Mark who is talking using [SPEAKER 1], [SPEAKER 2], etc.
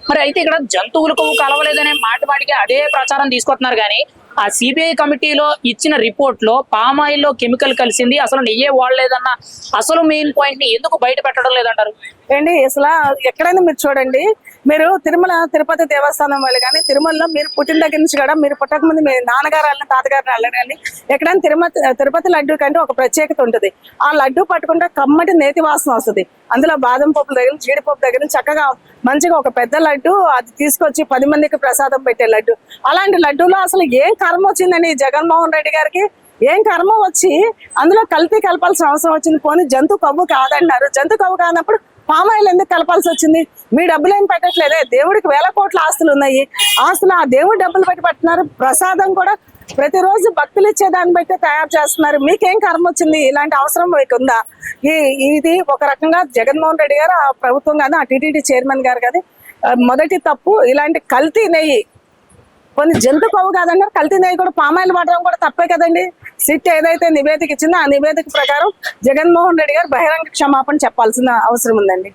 [SPEAKER 1] మరి అయితే ఇక్కడ జంతువులు కొవ్వు కలవలేదనే మాటికి అదే ప్రచారం తీసుకొస్తున్నారు కానీ ఆ సిబిఐ కమిటీలో ఇచ్చిన రిపోర్ట్ లో పామాయిల్లో కెమికల్ కలిసింది, అసలు నెయ్యే వాడలేదన్న అసలు మెయిన్ పాయింట్ ని ఎందుకు బయట పెట్టడం లేదంటారు?
[SPEAKER 2] ఏంటి అసలు ఎక్కడైనా మీరు చూడండి, మీరు తిరుమల తిరుపతి దేవస్థానం వాళ్ళు కానీ తిరుమలలో మీరు పుట్టిన దగ్గర నుంచి కూడా మీరు పుట్టక ముందు మీ నాన్నగారు వెళ్ళిన తాతగారిని వెళ్ళండి, ఎక్కడైనా తిరుపతి లడ్డు కంటే ఒక ప్రత్యేకత ఉంటుంది. ఆ లడ్డు పట్టుకుంటే కమ్మటి నేతి వాసన వస్తుంది. అందులో బాదం పప్పుల దగ్గర జీడిపప్పు దగ్గర చక్కగా మంచిగా ఒక పెద్ద లడ్డు అది తీసుకొచ్చి 10 మందికి ప్రసాదం పెట్టే లడ్డు. అలాంటి లడ్డూలో అసలు ఏం కర్మ వచ్చిందని జగన్మోహన్ రెడ్డి గారికి ఏం కర్మ వచ్చి అందులో కల్తీ కలపాల్సిన అవసరం వచ్చింది? పోనీ జంతు కొవ్వు కాదన్నారు, జంతు కొవ్వు కానప్పుడు పామాయిల్ ఎందుకు కలపాల్సి వచ్చింది? మీ డబ్బులు ఏం పెట్టట్లేదే, దేవుడికి వేల కోట్ల ఆస్తులు ఉన్నాయి, ఆస్తులు ఆ దేవుడి డబ్బులు పెట్టి పెట్టినారు. ప్రసాదం కూడా ప్రతిరోజు భక్తులు ఇచ్చే దాన్ని బట్టి తయారు చేస్తున్నారు. మీకేం కర్మ వచ్చింది? ఇలాంటి అవసరం మీకు ఉందా? ఇది ఒక రకంగా జగన్మోహన్ రెడ్డి గారు, ఆ ప్రభుత్వం కానీ, ఆ టీటీడీ చైర్మన్ గారు కానీ మొదటి తప్పు. ఇలాంటి కల్తీ నెయ్యి, కొన్ని జంతు కొవ్వు కాదన్నారు, కల్తీ నెయ్యి కూడా పామాయిల్ వాడడం కూడా తప్పే కదండి. సిట్ ఏదైతే నివేదిక ఇచ్చిందో ఆ నివేదిక ప్రకారం జగన్మోహన్ రెడ్డి గారు బహిరంగ క్షమాపణ చెప్పాల్సిన అవసరం ఉందండి.